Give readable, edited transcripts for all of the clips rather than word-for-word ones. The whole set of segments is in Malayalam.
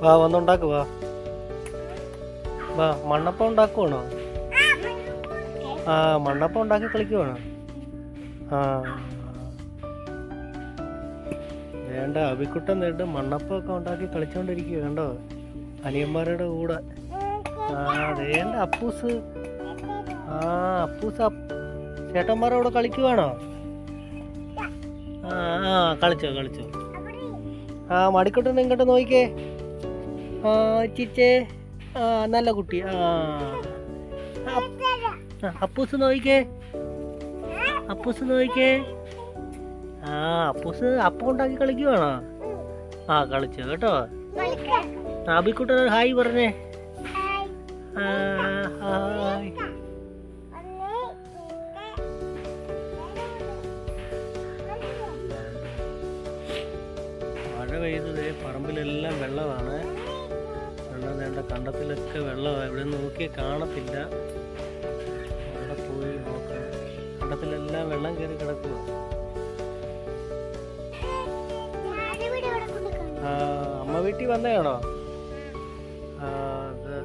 വാ വന്നുണ്ടാക്ക് വാ. വാ മണ്ണപ്പം ഉണ്ടാക്കുവാണോ? ആ മണ്ണപ്പം ഉണ്ടാക്കി കളിക്കുവാണോ? ആ വേണ്ട അബിക്കുട്ടൻ നേട്ട് മണ്ണപ്പം ഒക്കെ ഉണ്ടാക്കി കളിച്ചോണ്ടിരിക്കുക കണ്ടോ അനിയന്മാരുടെ കൂടെ. ആ വേണ്ട അപ്പൂസ്. ആ അപ്പൂസ് ചേട്ടന്മാരുടെ കൂടെ കളിക്കുവാണോ? ആ ആ കളിച്ചോ കളിച്ചോ. ആ മടിക്കുട്ടൻ ഇങ്ങോട്ട് നോക്കിക്കേ. ആ ചിച്ചേ. ആ നല്ല കുട്ടി. ആ അപ്പൂസ് നോക്കിക്കേ. അപ്പൂസ് നോക്കിക്കേ. ആ അപ്പൂസ് അപ്പം ഉണ്ടാക്കി കളിക്കുവാണോ? ആ കളിച്ചോ കേട്ടോ. അബിക്കുട്ടൻ ഹായ് പറഞ്ഞേ. ഹായ്. മഴ പെയ്തത് പറമ്പിലെല്ലാം വെള്ളമാണ്. വെള്ളം വേണ്ട കണ്ടത്തിലൊക്കെ വെള്ളമാണ്. ഇവിടെ നോക്കിയാൽ കാണത്തില്ല. അവിടെ പോയി നോക്കണം. കണ്ടത്തിലെല്ലാം വെള്ളം കയറി കിടക്കുക. അമ്മ വീട്ടിൽ വന്നതാണോ? അത്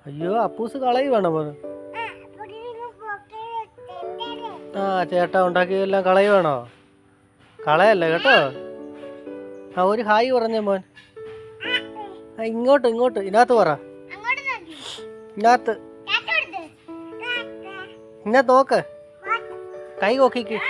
അയ്യോ അപ്പൂസ് കളയുവാണോ മോന്? ആ ചേട്ടാ ഉണ്ടാക്കിയതെല്ലാം കളയുവാണോ? കളയല്ലേ കേട്ടോ. ആ ഒരു ഹായ് പറഞ്ഞേ മോൻ. ആ ഇങ്ങോട്ട് ഇങ്ങോട്ട് ഇതിനകത്ത് പറ. ഇതിനകത്ത് ഇതിനകത്ത് നോക്ക്. കൈ നോക്കിക്ക്.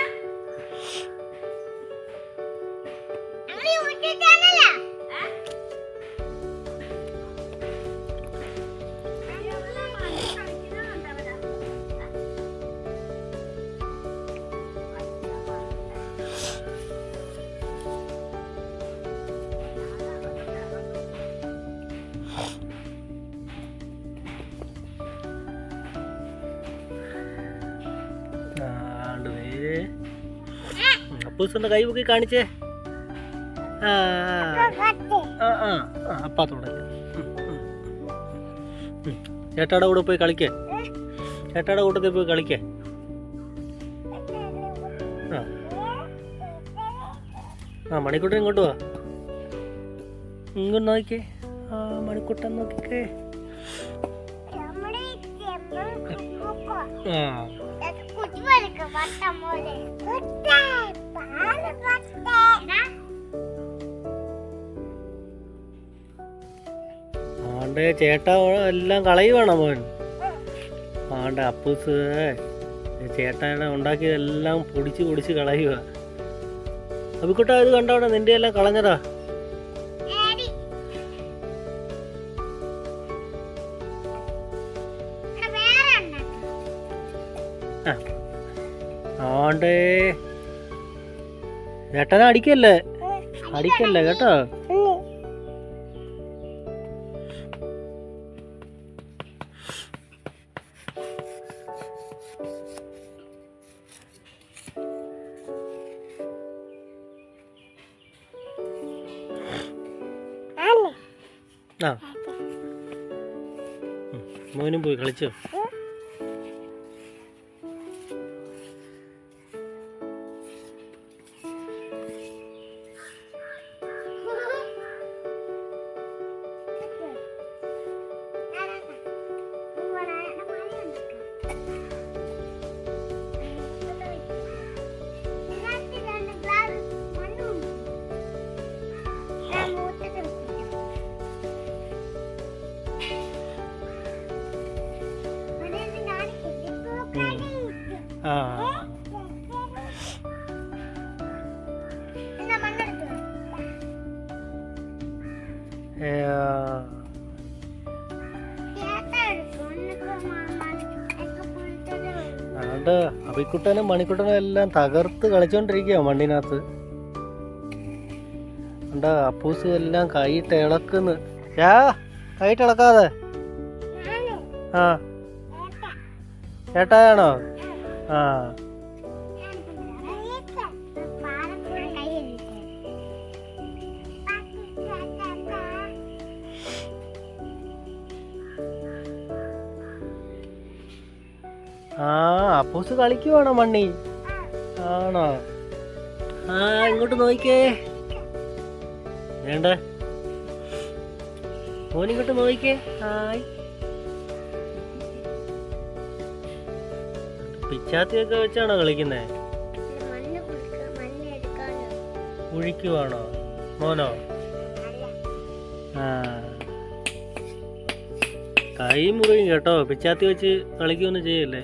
അപ്പൂസിന്റെ കൈ പൊക്കി കാണിച്ചേ. അപ്പാ തുടങ്ങി. ചേട്ടാടെ കൂടെ പോയി കളിക്കേ. ചേട്ടാടെ കൂട്ടത്തിൽ പോയി കളിക്കേ. ആ മണിക്കുട്ടൻ ഇങ്ങോട്ട് വാ. ഇങ്ങോട്ട് നോക്കിക്കേ. ആ മണിക്കുട്ടൻ നോക്കിക്കേ. ആ ആണ്ടെ ചേട്ടാ എല്ലാം കളയുവാണോ മോൻ? ആണ്ടെ അപ്പൂസ് ചേട്ടായുടെ ഉണ്ടാക്കിയതെല്ലാം പൊടിച്ച് പൊടിച്ച് കളയുക. അബിക്കുട്ടാ ഇത് കണ്ടോടെ നിന്റെ എല്ലാം കളഞ്ഞതാ. ആണ്ടേ ചേട്ടനെ അടിക്കല്ലേ. അടിക്കല്ലേ കേട്ടോ. ആ മോനും പോയി കളിച്ചോ. അതുകൊണ്ട് അബിക്കുട്ടനും മണിക്കുട്ടനും എല്ലാം തകർത്ത് കളിച്ചോണ്ടിരിക്കുക മണ്ണിനകത്ത്. കണ്ട അപ്പൂസ് എല്ലാം കൈയിട്ട് ഇളക്കുന്നു. കൈയിട്ട് ഇളക്കാതെ. ആ ചേട്ടായാണോ? ആ ആ അപ്പൂസ് കളിക്കുവാണോ മണ്ണി? ആണോ? ആ ഇങ്ങോട്ട് നോക്കിക്കേ. വേണ്ട മോനിങ്ങോട്ട് നോക്കിക്കേ. ഹായ്. പിച്ചാത്തിയൊക്കെ വെച്ചാണോ കളിക്കുന്നേ? കുഴിക്കുവാണോ മോനോ? ആ കൈ മുറിയും കേട്ടോ. പിച്ചാത്തി വെച്ച് കളിക്കൊന്നും ചെയ്യല്ലേ.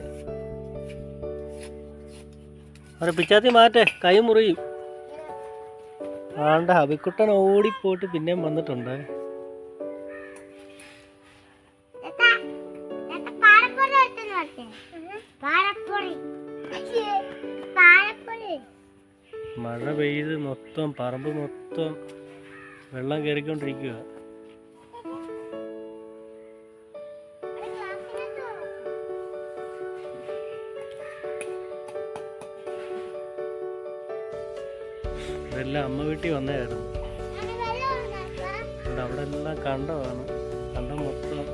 അവിടെ പിച്ചാത്തി മാറ്റേ, കൈ മുറിയും. ആണ്ട അബിക്കുട്ടൻ ഓടിപ്പോയിട്ട് പിന്നെയും വന്നിട്ടുണ്ട്. മഴ പെയ്ത് മൊത്തം പറമ്പ് മൊത്തം വെള്ളം കയറിക്കൊണ്ടിരിക്കുക. ഇതെല്ലാം അമ്മ വീട്ടിൽ വന്നതായിരുന്നു. അവിടെ എല്ലാം കണ്ടമാണ്. കണ്ടം മൊത്തം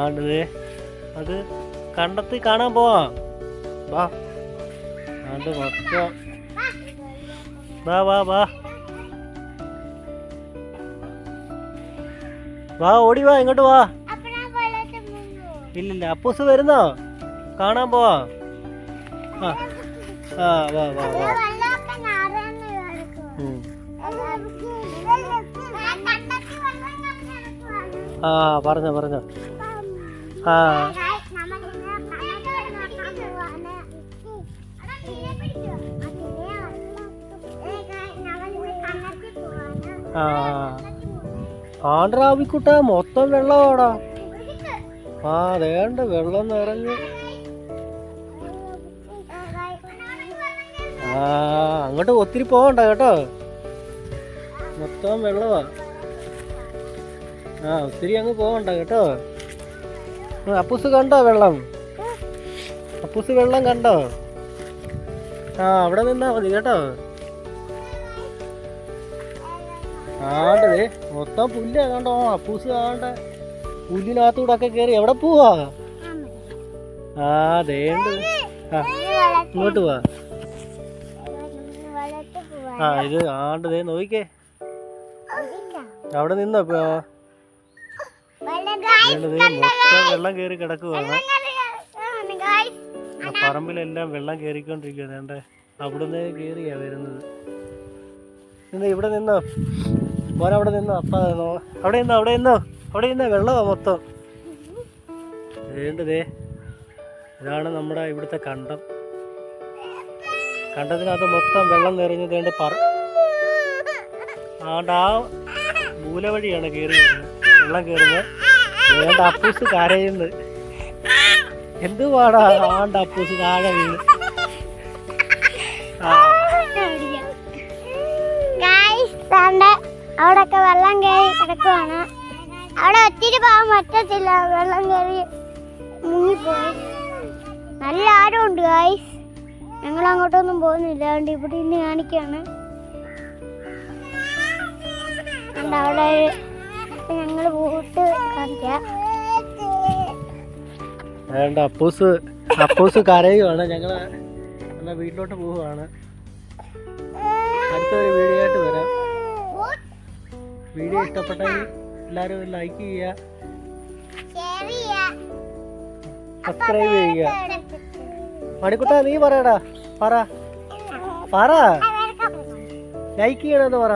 ആണ്ടത്. അത് കണ്ടത്തിൽ കാണാൻ പോവാം. വാ. ആണ്ട് മൊത്തം വാ വാ വാ വാ ഓടി വാ. ഇങ്ങോട്ട് വാ. ഇല്ലില്ല അപ്പൂസ് വരുന്നോ? കാണാൻ പോവാ. ആ ആ വാ വാ വാ. ആ പറഞ്ഞോ പറഞ്ഞോ. ആ ആ ആണ്ട്രാവിക്കുട്ട മൊത്തം വെള്ളമാടാ. ആ വേണ്ട വെള്ളം നിറഞ്ഞ്. ആ അങ്ങോട്ട് ഒത്തിരി പോകണ്ട കേട്ടോ, മൊത്തം വെള്ളമാ. ആ ഒത്തിരി അങ്ങ് പോകണ്ട കേട്ടോ. അപ്പൂസ് കണ്ടോ വെള്ളം? അപ്പൂസ് വെള്ളം കണ്ടോ? ആ അവിടെ നിന്നാ മതി കേട്ടോ. ആണ്ടേ മൊത്തം പുല്ല് കണ്ടോ. അപ്പൂസ് ആണ്ട പുല്ലിനകത്തൂടെ ഒക്കെ കയറി എവിടെ പോവാ? ആ ദേണ്ട്. ആ ഇങ്ങോട്ട് പോവാ. ആ ഇത് ആണ്ട് ദേ നോക്കിക്കേ. അവിടെ നിന്നോ മൊത്തം വെള്ളം കയറി കിടക്കുവാണ്. പറമ്പിലെല്ലാം വെള്ളം കയറിക്കൊണ്ടിരിക്കുകയാണ്. വേണ്ടേ അവിടുന്ന് കയറിയാ വരുന്നത്. ഇവിടെ നിന്നോ മോൻ, അവിടെ നിന്നോ. അപ്പ അവിടെ നിന്നോ, അവിടെ നിന്നോ, അവിടെ നിന്നോ. വെള്ളമാ മൊത്തം. വേണ്ടതേ ഇതാണ് നമ്മുടെ ഇവിടുത്തെ കണ്ടം. കണ്ടത്തിനകത്ത് മൊത്തം വെള്ളം നിറഞ്ഞത്. വേണ്ട ആണ്ട് ആ മൂല വഴിയാണ് കയറി വരുന്നത് വെള്ളം കയറുന്നത്. വേണ്ട അപ്പൂസ് കരയുന്നു. എന്ത് പാടാ. ആണ്ട അപ്പൂസ് താഴെ വീണ്. അവിടൊക്കെ വെള്ളം കയറി കിടക്കുവാണ്. അവിടെ ഒത്തിരി പോകാൻ പറ്റത്തില്ല, വെള്ളം കയറി മുങ്ങിപ്പോയി. നല്ല ആഴമുണ്ട് ഗായ്സ്. ഞങ്ങൾ അങ്ങോട്ടൊന്നും പോകുന്നില്ല, അതുകൊണ്ട് ഇവിടെ ഇന്ന് കാണിക്കാണ്. അവിടെ ഞങ്ങൾ പോയിട്ട് കാണിക്കാം. വേണ്ട അപ്പൂസ് കരയുവാണ്. ഞങ്ങൾ എന്നാൽ വീട്ടിലോട്ട് പോവുകയാണ്. അടുത്തൊരു വീഡിയോ ആയിട്ട് വരാം. വീഡിയോ ഇഷ്ടപ്പെട്ടെങ്കിൽ എല്ലാവരും ലൈക്ക് ചെയ്യുക, സബ്സ്ക്രൈബ് ചെയ്യുക. മണിക്കുട്ടാ നീ പറയടാ, പറ ലൈക്ക് ചെയ്യണമെന്ന് പറ,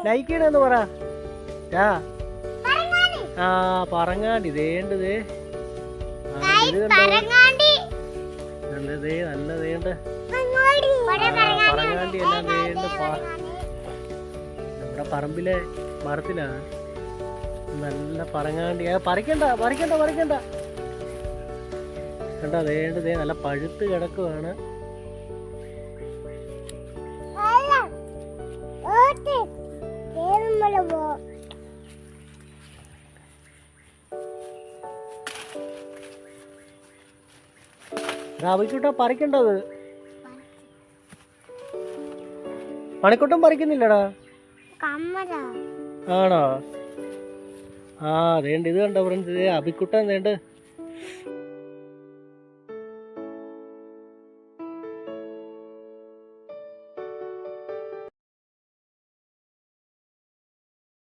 ലൈക്ക് ചെയ്യണമെന്ന് പറ. ആ പറങ്ങാണ്ടി ദേണ്ടത് നല്ലതേ നല്ലതേണ്ട പറങ്ങാണ്ടി എല്ലാം ദേണ്ട്. നമ്മുടെ പറമ്പിലെ മരത്തിലാണ് നല്ല പറങ്ങാണ്ടി. പറിക്കണ്ട കണ്ട ദേണ്ടതേ നല്ല പഴുത്ത് കിടക്കുവാണ്. രാവിലെ പറിക്കണ്ടത്. മണിക്കൂട്ടം പറിക്കുന്നില്ലടാ. ആണോ? ആ അതേണ്ട ഇത് കണ്ടോ ഫ്രണ്ട്സ്, ഇത് അബിക്കുട്ടൻ വേണ്ട